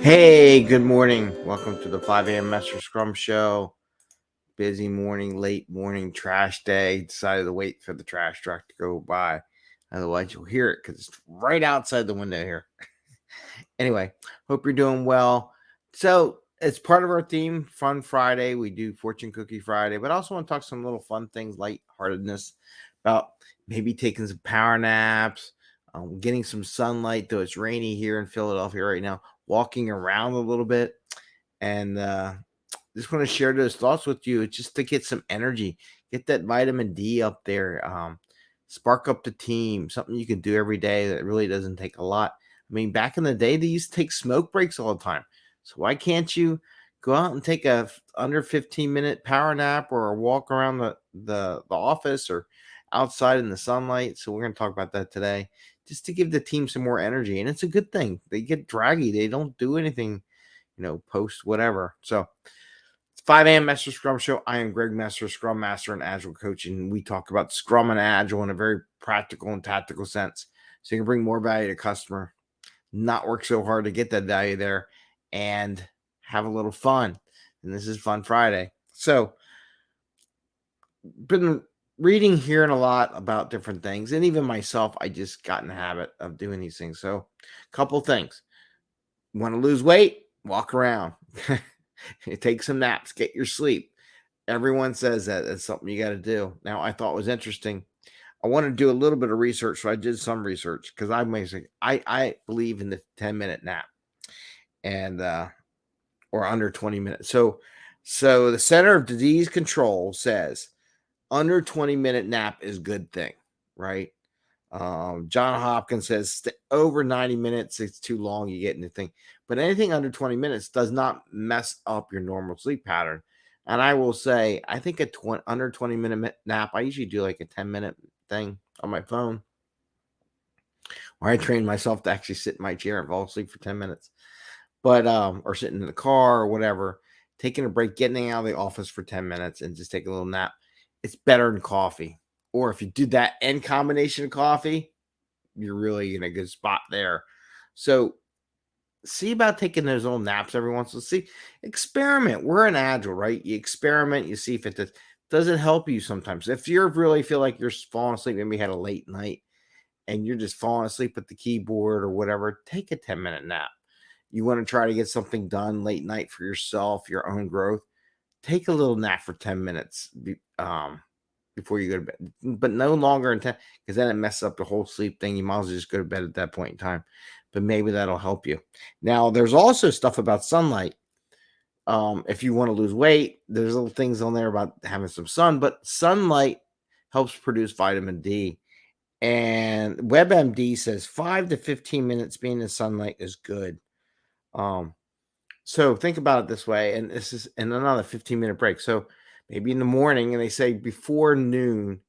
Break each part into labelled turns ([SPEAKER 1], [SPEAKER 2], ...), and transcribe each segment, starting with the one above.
[SPEAKER 1] Hey, good morning. Welcome to the 5 a.m. Mester Scrum Show. Busy morning, late morning, trash day. Decided to wait for the trash truck to go by. Otherwise, you'll hear it because it's right outside the window here. Anyway, hope you're doing well. So, it's part of our theme, Fun Friday. We do Fortune Cookie Friday, but I also want to talk some little fun things, lightheartedness, about maybe taking some power naps, getting some sunlight, though it's rainy here in Philadelphia right now, walking around a little bit. And just want to share those thoughts with you just to get some energy, get that vitamin D up there, spark up the team, something you can do every day that really doesn't take a lot. I mean, back in the day, they used to take smoke breaks all the time. So why can't you go out and take a under 15-minute power nap or a walk around the office or outside in the sunlight? So we're going to talk about that today, just to give the team some more energy. And it's a good thing. They get draggy. They don't do anything, post whatever. So it's 5 a.m. Mester Scrum Show. I am Greg Mester, Scrum Master and Agile Coach, and we talk about Scrum and Agile in a very practical and tactical sense. So you can bring more value to customer, not work so hard to get that value there, and have a little fun. And this is Fun Friday. So, been reading, hearing a lot about different things, and even myself, I just got in the habit of doing these things. So, couple things. Want to lose weight? Walk around. Take some naps, get your sleep. Everyone says that it's something you got to do. Now, I thought was interesting. I want to do a little bit of research, so I did some research because I believe in the 10-minute nap and or under 20 minutes. So the Center of Disease Control says under 20-minute nap is good thing, right? John Hopkins says over 90 minutes, it's too long, you get anything. But anything under 20 minutes does not mess up your normal sleep pattern. And I will say, I think under 20-minute nap, I usually do like a 10-minute thing on my phone, where I train myself to actually sit in my chair and fall asleep for 10 minutes. But or sitting in the car or whatever, taking a break, getting out of the office for 10 minutes and just take a little nap. It's better than coffee. Or if you do that in combination of coffee, you're really in a good spot there. So see about taking those little naps every once in a while. See, experiment. We're an agile, right? You experiment, you see if it does it help you sometimes. If you really feel like you're falling asleep, maybe you had a late night and you're just falling asleep at the keyboard or whatever, take a 10-minute nap. You want to try to get something done late night for yourself, your own growth, take a little nap for 10 minutes before you go to bed, but no longer than 10, because then it messes up the whole sleep thing. You might as well just go to bed at that point in time, but maybe that'll help you. Now, there's also stuff about sunlight. If you want to lose weight, there's little things on there about having some sun, but sunlight helps produce vitamin D. And WebMD says 5 to 15 minutes being in sunlight is good. So think about it this way, and this is and another 15-minute break. So maybe in the morning, and they say before noon,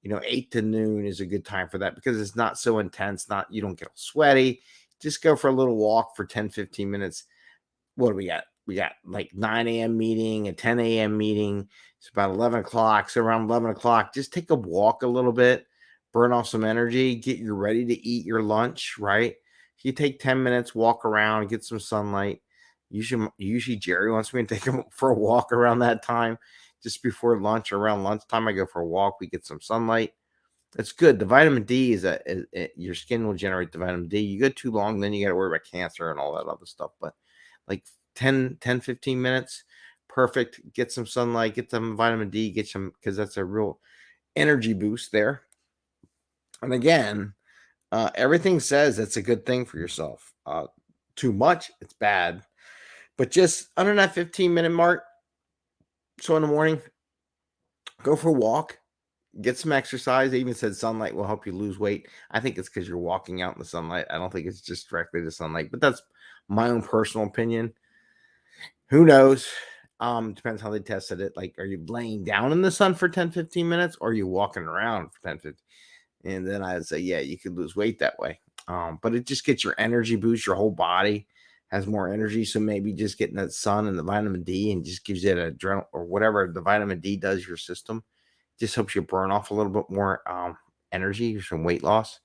[SPEAKER 1] 8 to noon is a good time for that because it's not so intense, not you don't get sweaty. Just go for a little walk for 10, 15 minutes. What do we got? We got like 9 a.m. meeting, a 10 a.m. meeting. It's about 11 o'clock. So around 11 o'clock, just take a walk a little bit, burn off some energy, get you ready to eat your lunch, right? You take 10 minutes, walk around, get some sunlight. Usually Jerry wants me to take him for a walk around that time, just before lunch or around lunchtime. I go for a walk. We get some sunlight. It's good. The vitamin D is your skin will generate the vitamin D. You go too long, then you got to worry about cancer and all that other stuff. But like 15 minutes, perfect. Get some sunlight, get some vitamin D, get some, because that's a real energy boost there. And again, everything says it's a good thing for yourself. Too much, it's bad. But just under that 15-minute mark, so in the morning, go for a walk, get some exercise. They even said sunlight will help you lose weight. I think it's because you're walking out in the sunlight. I don't think it's just directly to sunlight, but that's my own personal opinion. Who knows? Depends how they tested it. Like, are you laying down in the sun for 10, 15 minutes, or are you walking around for 10, 15? And then I'd say, yeah, you could lose weight that way. But it just gets your energy boost, your whole body has more energy. So maybe just getting that sun and the vitamin D and just gives you an adrenaline or whatever the vitamin D does your system, just helps you burn off a little bit more energy or some weight loss.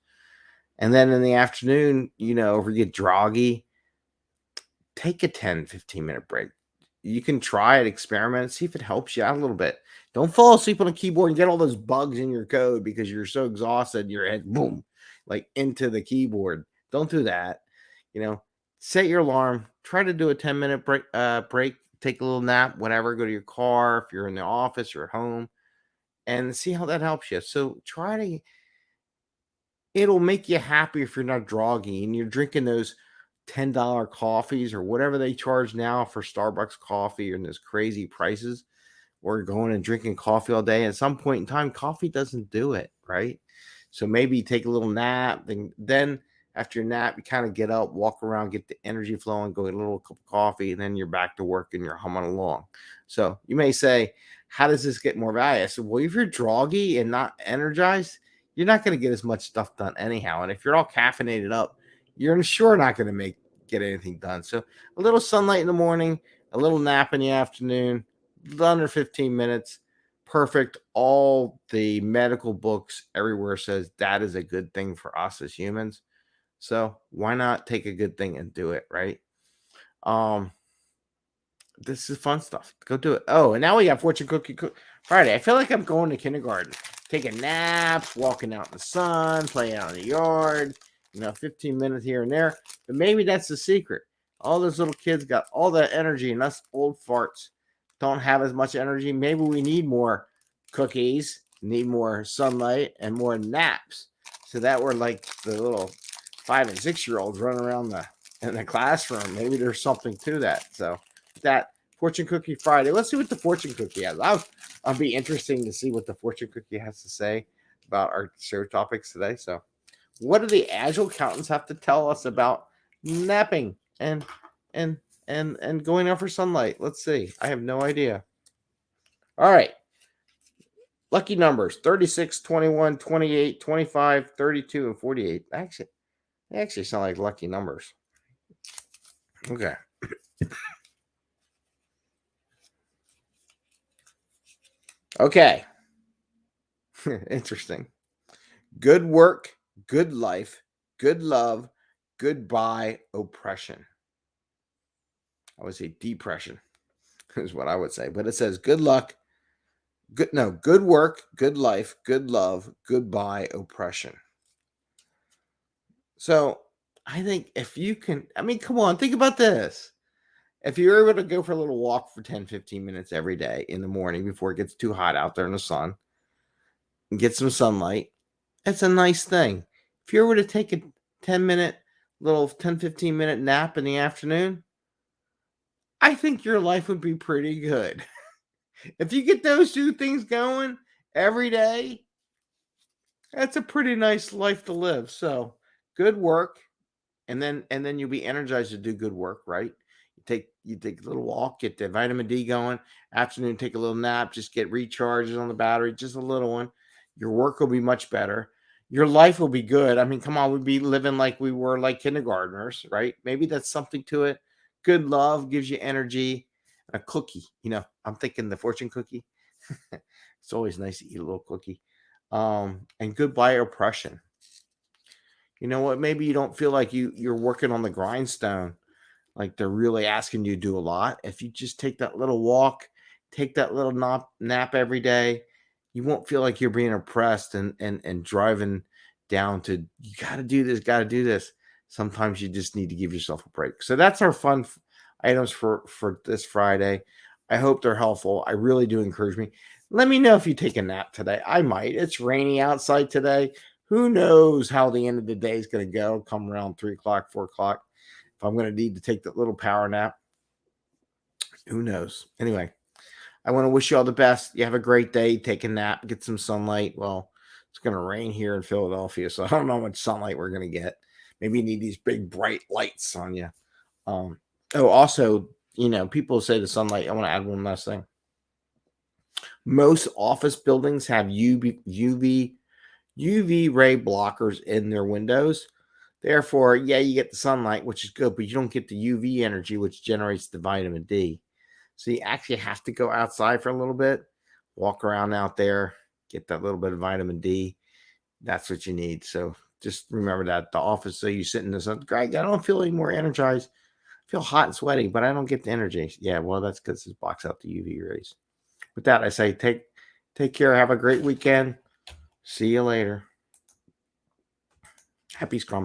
[SPEAKER 1] And then in the afternoon, if you get groggy, take a 10-15 minute break. You can try it, experiment, see if it helps you out a little bit. Don't fall asleep on a keyboard and get all those bugs in your code because you're so exhausted, your head boom, like into the keyboard. Don't do that. You know, set your alarm, try to do a 10-minute break, take a little nap, whatever, go to your car, if you're in the office or at home, and see how that helps you. So try to it'll make you happy if you're not groggy and you're drinking those $10 coffees or whatever they charge now for Starbucks coffee and those crazy prices. Or going and drinking coffee all day. At some point in time, coffee doesn't do it, right? So maybe take a little nap. Then after your nap, you kind of get up, walk around, get the energy flowing, go get a little cup of coffee, and then you're back to work and you're humming along. So you may say, how does this get more value? I said, well, if you're groggy and not energized, you're not going to get as much stuff done anyhow. And if you're all caffeinated up, you're sure not going to get anything done. So a little sunlight in the morning, a little nap in the afternoon, under 15 minutes, perfect. All the medical books everywhere says that is a good thing for us as humans. So why not take a good thing and do it, right? Um, this is fun stuff. Go do it. Oh, and now we got Fortune Cookie Friday. I feel like I'm going to kindergarten, taking naps, walking out in the sun, playing out in the yard, 15 minutes here and there. But maybe that's the secret. All those little kids got all that energy, and us old farts don't have as much energy. Maybe we need more cookies, need more sunlight, and more naps. So that we're like the little 5 and 6 year olds running around in the classroom. Maybe there's something to that. So that Fortune Cookie Friday. Let's see what the Fortune Cookie has. I'll be interesting to see what the Fortune Cookie has to say about our show topics today. So, what do the agile accountants have to tell us about napping and going out for sunlight? Let's see. I have no idea. All right. Lucky numbers 36, 21, 28, 25, 32, and 48. They actually sound like lucky numbers. Okay. Okay. Interesting. Good work, good life, good love, goodbye, oppression. I would say depression is what I would say, but it says good luck, good work, good life, good love, goodbye, oppression. So I think if you can, come on, think about this. If you're able to go for a little walk for 10-15 minutes every day in the morning before it gets too hot out there in the sun and get some sunlight, it's a nice thing. If you were to take a 10-15 minute nap in the afternoon, I think your life would be pretty good. If you get those two things going every day, that's a pretty nice life to live. So good work, and then you'll be energized to do good work, right? You take a little walk, get the vitamin D going. Afternoon, take a little nap, just get recharges on the battery, just a little one. Your work will be much better. Your life will be good. Come on, we'd be living like we were like kindergartners, right? Maybe that's something to it. Good love gives you energy. A cookie, I'm thinking the fortune cookie. It's always nice to eat a little cookie. And goodbye oppression. You know what? Maybe you don't feel like you're working on the grindstone, like they're really asking you to do a lot. If you just take that little walk, take that little nap every day, you won't feel like you're being oppressed and driving down to you got to do this, got to do this. Sometimes you just need to give yourself a break. So that's our fun items for this Friday. I hope they're helpful. I really do encourage me. Let me know if you take a nap today. I might. It's rainy outside today. Who knows how the end of the day is going to go? Come around 3 o'clock, 4 o'clock. If I'm going to need to take that little power nap, who knows? Anyway, I want to wish you all the best. You have a great day. Take a nap, get some sunlight. Well, it's going to rain here in Philadelphia, so I don't know how much sunlight we're going to get. Maybe you need these big bright lights on you. Also, people say the sunlight. I want to add one last thing. Most office buildings have UV ray blockers in their windows. Therefore, yeah, you get the sunlight, which is good, but you don't get the UV energy, which generates the vitamin D. So you actually have to go outside for a little bit, walk around out there, get that little bit of vitamin D. That's what you need. So just remember that the office, so you sit in the sun, Greg, I don't feel any more energized. I feel hot and sweaty, but I don't get the energy. Yeah, well, that's because it blocks out the UV rays. With that, I say take care. Have a great weekend. See you later. Happy Scrum.